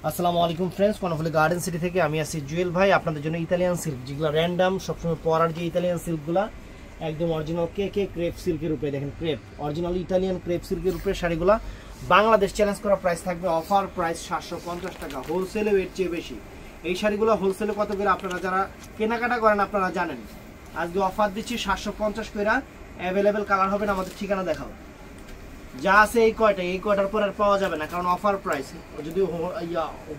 আসসালামু আলাইকুম friends, Karnaphuli garden city থেকে আমি আছি জুয়েল ভাই। আপনাদের জন্য ইতালিয়ান সিল্ক, যেগুলো র্যান্ডাম সবসময় পরার যে ইতালিয়ান সিল্কগুলো একদম অরিজিনাল ক্রেপ সিল্কের উপরে, দেখেন ক্রেপ অরিজিনাল ইতালিয়ান ক্রেপ সিল্কের উপরে শাড়িগুলো বাংলাদেশ চ্যালেঞ্জ করা প্রাইস থাকবে। অফার প্রাইস 750 টাকা, হোলসেলেও এর চেয়ে বেশি। এই শাড়িগুলো হোলসেলে কত করে আপনারা যারা কেনাকাটা করেন আপনারা জানেন। আজকে অফার দিচ্ছি 750 করে। অ্যাভেলেবেল কালার হবে না, আমাদের ঠিকানা দেখাও। যা আছে এই কয়টার পর আর পাওয়া যাবে না, কারণ অফার প্রাইস। যদি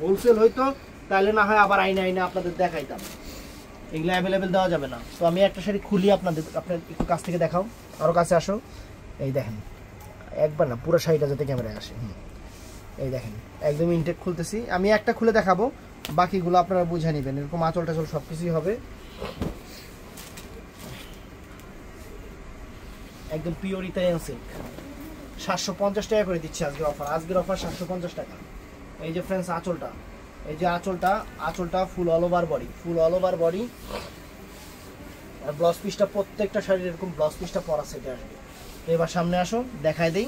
হোলসেল হইতো তাহলে না হয় আবার আইনা আপনাদের দেখাইতাম, এগুলো অ্যাভেলেবেল দেওয়া যাবে না। তো আমি একটা শাড়ি খুলি আপনার একটু কাছ থেকে দেখাও, আরও কাছে আসো। এই দেখেন, একবার না পুরো শাড়িটা যাতে ক্যামেরায় আসে। এই দেখেন একদম ইনটেক খুলতেছি, আমি একটা খুলে দেখাবো, বাকিগুলো আপনারা বুঝে নেবেন। এরকম আঁচল টাচল সব কিছুই হবে, একদম পিওর ইতালিয়ান সিল্ক। 750 টাকা করে দিচ্ছি আজকের অফার। 750 টাকা। এই যে ফ্রেন্ডস আঁচলটা, এই যে আঁচলটা ফুল অল ওভার বডি, আর ব্লাউজ পিসটা প্রত্যেকটা শাড়ির এরকম ব্লাউজ পিসটা পরা সেটে আসবে। তো এবার সামনে আসো, দেখায় দেই।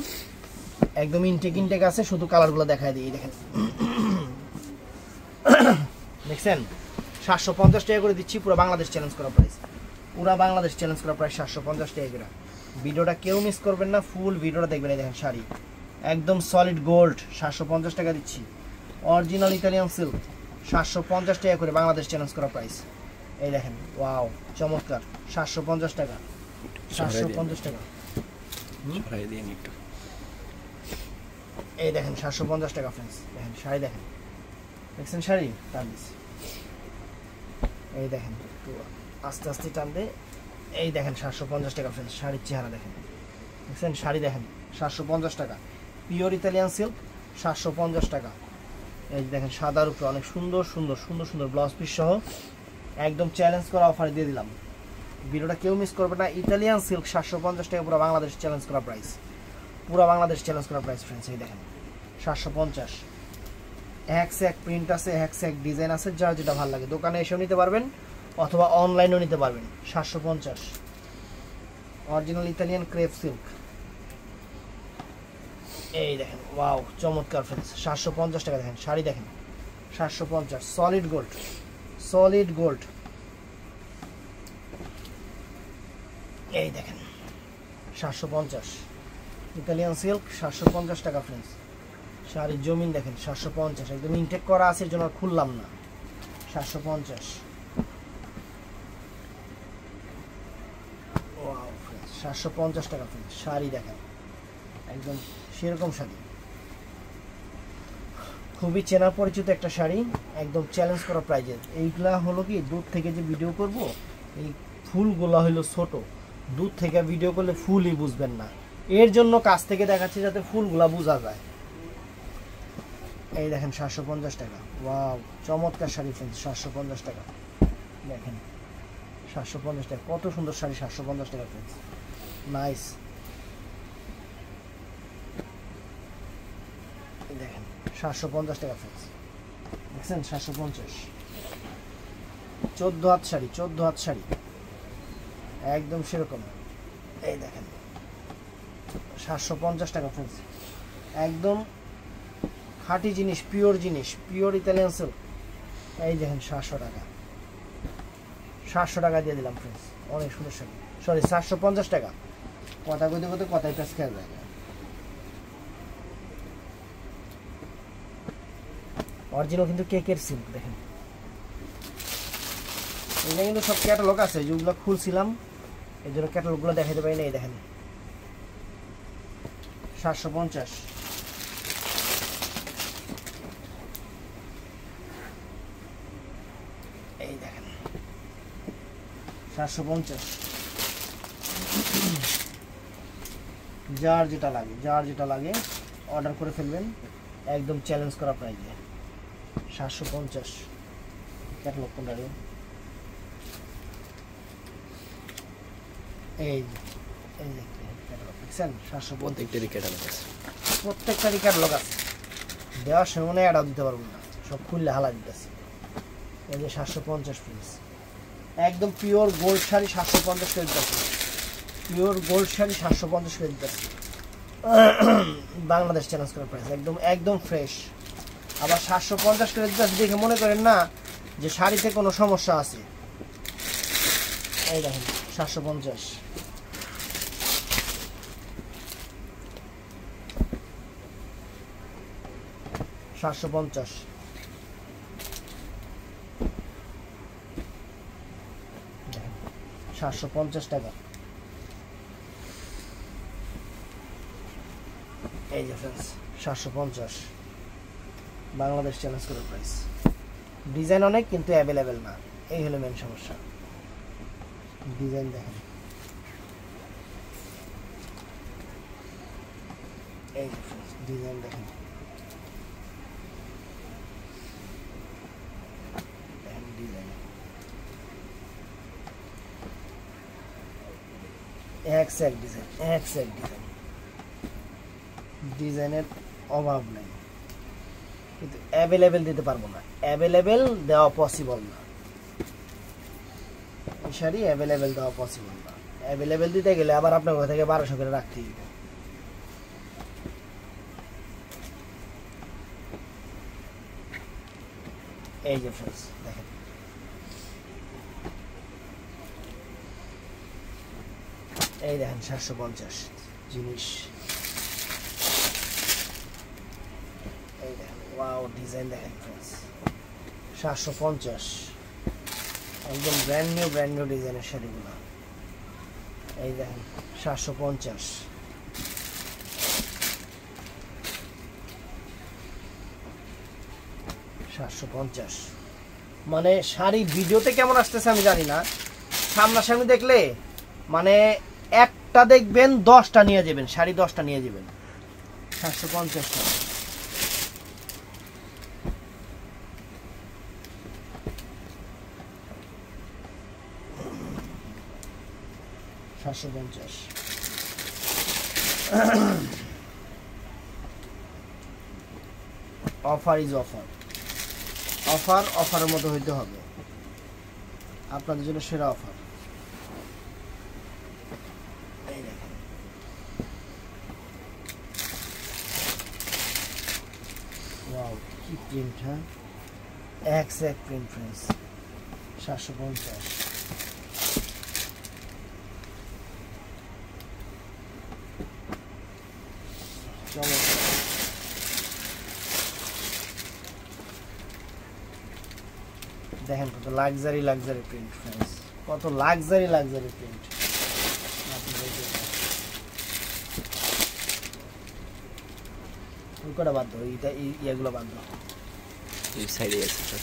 একদম ইনটেক আছে, শুধু কালারগুলো দেখায় দিই। দেখেন দেখছেন, 750 টাকা করে দিচ্ছি, পুরো বাংলাদেশ চ্যালেঞ্জ করা প্রাইস। 750 টাকা করে। ভিডিওটা কেউ মিস করবেন না, ফুল ভিডিওটা দেখবেন। এই দেখেন শাড়ি একদম সলিড গোল্ড, 750 টাকা দিচ্ছি। অরিজিনাল ইতালিয়ান সিল্ক 750 টাকা করে, বাংলাদেশ চ্যালেঞ্জ করা প্রাইস। এই দেখেন, ওয়াও চমৎকার। 750 টাকা, 750 টাকা। এই দেখেন 750 টাকা ফ্রেন্ডস। দেখেন শাড়ি, দেখছেন শাড়ি টান দিচ্ছি। এই দেখেন একটু আস্তে আস্তে টান দে। এই দেখেন 750 টাকা ফ্রেন্ডস। শাড়ির চেহারা দেখেন, দেখছেন শাড়ি দেখেন, 750 টাকা। পিওর ইতালিয়ান সিল্ক 750 টাকা। এই দেখেন সাদার উপরে অনেক সুন্দর ব্লাউজ পিস সহ একদম চ্যালেঞ্জ করা অফার দিয়ে দিলাম। ভিডিওটা কেউ মিস করবে না। ইতালিয়ান সিল্ক 750 টাকা, পুরো বাংলাদেশ চ্যালেঞ্জ করা প্রাইস। ফ্রেন্ডস। এই দেখেন 750। এক প্রিন্ট আছে, এক ডিজাইন আছে, যার যেটা ভালো লাগে দোকানে এসেও নিতে পারবেন অথবা অনলাইনেও নিতে পারবেন। 750 অরিজিনাল ইতালিয়ান ক্রেপ সিল্ক। এই দেখেন ওয়াও চমৎকার ফ্রেন্ডস। 750 টাকা। দেখেন শাড়ি দেখেন, 750 সলিড গোল্ড। এই দেখেন 750 ইতালিয়ান সিল্ক, 750 টাকা ফ্রেন্ডস। শাড়ির জমিন দেখেন 750, একদম ইনটেক করা আছে, এর জন্য খুললাম না। 750 750 টাকা ফ্রেন্ডস। শাড়ি দেখেন একদম সেরকম শাড়ি, খুবই চেনা পরিচিত একটা শাড়ি, একদম চ্যালেঞ্জ করা প্রাইজের। এইগুলা হলো কি, দূর থেকে যে ভিডিও করব, এই ফুলগুলা হলো ছোট, দূর থেকে ভিডিও করলে ফুলই বুঝবেন না, এর জন্য কাছ থেকে দেখাচ্ছি যাতে ফুলগুলা বোঝা যায়। এই দেখেন 750 টাকা। ওয়াও চমৎকার শাড়ি ফ্রেন্ডস, 750 টাকা। দেখেন 750 টাকা, কত সুন্দর শাড়ি। 750 টাকা ফ্রেন্ডস, নাইস। দেখেন 750 টাকা ফ্রেন্ডস, দেখছেন 750। 14 হাত শাড়ি একদম সেরকম। এই দেখেন 750 টাকা ফ্রেন্ডস, একদম খাঁটি জিনিস, পিওর ইতালিয়ান সিল্ক। এই দেখেন 700 টাকা দিয়ে দিলাম ফ্রেন্ডস, অনেক সুন্দর শাড়ি। 750 টাকা। কথা কইতে কথাই প্যাস খেয়াল যায় না। অরিজিনাল কিন্তু কেকের সিল্ক। দেখেন এটা কিন্তু সব ক্যাটালগ আছে, যেগুলো খুলছিলাম এই জন্য ক্যাটালগুলো দেখাতে পারি না। এই দেখেন 750। এই দেখেন 750। যার যেটা লাগে অর্ডার করে ফেলবেন, একদম চ্যালেঞ্জ করা প্রাইজে। 750 ক্যাটালগ কোনটা? এই ক্যাটালগ দেখছেন, 750 প্রত্যেকটারই ক্যাটালগ আছে। দেওয়ার সময় অ্যাডও দিতে পারবো না, সব খুললে হালা দিতেছে। এই যে 750 প্রিন্স, একদম পিওর গোল্ড শাড়ি 750 করে দিতেছে। বাংলাদেশ চ্যালেঞ্জ করা প্রাইস, একদম ফ্রেশ। আবার 750 করে দিতেছি দেখে মনে করেন না যে শাড়িতে কোনো সমস্যা আছে। এই দেখেন 750, $750, দেখেন 750 টাকা। এই যে ফ্রেন্ডস 750 বাংলাদেশ চ্যালেঞ্জ করে প্রাইস। ডিজাইন অনেক কিন্তু অ্যাভেলেবেল না, এই হলো মেন সমস্যা। ডিজাইন দেখেন, এই যে ফ্রেন্ডস ডিজাইন দেখেন, ডিজাইন এক সেট ডিজাইন, এক সেট ডিজাইন, ডিজাইনের অভাব নাই, কিন্তু অ্যাভেলেবেল দিতে পারবো না, অ্যাভেলেবেল দেওয়া পসিবল না। এই শাড়ি অ্যাভেলেবেল দেওয়া পসিবল না, অ্যাভেলেবেল দিতে গেলে আবার আপনার ঘর থেকে 1200 করে রাখতে হবে। এই যে ফ্রেন্ডস দেখেন, এই দেখেন 750 জিনিস। এই দেখেন ওয়াও ডিজাইন দেখেন ফ্রেন্ডস, 750 একদম ব্র্যান্ড নিউ ডিজাইনের শাড়িগুলো। এই দেখেন 750, মানে শাড়ি ভিডিওতে কেমন আসতেছে আমি জানি না, সামনাসামনি দেখলে মানে একটা দেখবেন 10টা নিয়ে যাবেন, শাড়ি 10টা নিয়ে যাবেন। 750 টাকা। অফার ইজ অফার, অফার অফারের মতো হইতে হবে, আপনাদের জন্য সেরা অফার। এই দেখেন ওয়াও কি প্রিন্ট, হ্যাঁ এক প্রিন্ট ফ্রেন্ডস। 750 দেখেন কত লাক্সারি প্রিন্ট ফ্রেন্ডস, কত লাক্সারি প্রিন্ট। ওইটা বাদ দাও, এইগুলো বাদ দাও, এই সাইডে আছে স্যার।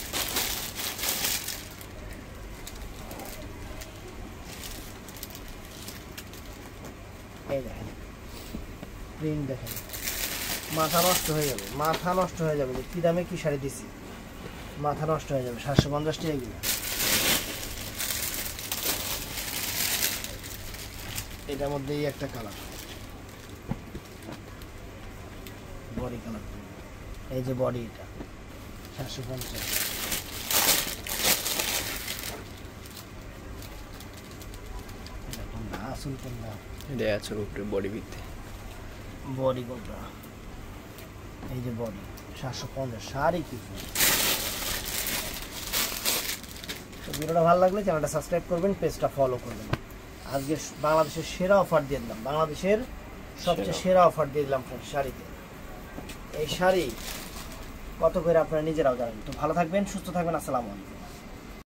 এই দেখেন প্রিন্ট দেখেন, মাথা নষ্ট হয়ে যাবে, মাথা নষ্ট হয়ে যাবে। কি দামে কি শাড়ি দিছি, মাথা নষ্ট হয়ে যাবে। 750 টাকা এগুলো। এটার মধ্যেই একটা কালার, বডি কালার, এই যে বডি, এটা 750। এটা কোনটা আসল, কোনটা এটা আছে উপরে বডি ভিতরে, বডি কোনটা, এই যে বডি 750। শাড়ি কি ভিডিওটা ভালো লাগলে চ্যানেলটা সাবস্ক্রাইব করবেন, পেজটা ফলো করবেন। আজকে বাংলাদেশের সেরা অফার দিয়ে দিলাম, বাংলাদেশের সবচেয়ে সেরা অফার দিয়ে দিলাম শাড়িতে। এই শাড়ি কত করে আপনারা নিজেরাও জানেন। তো ভালো থাকবেন, সুস্থ থাকবেন, আসসালামু আলাইকুম।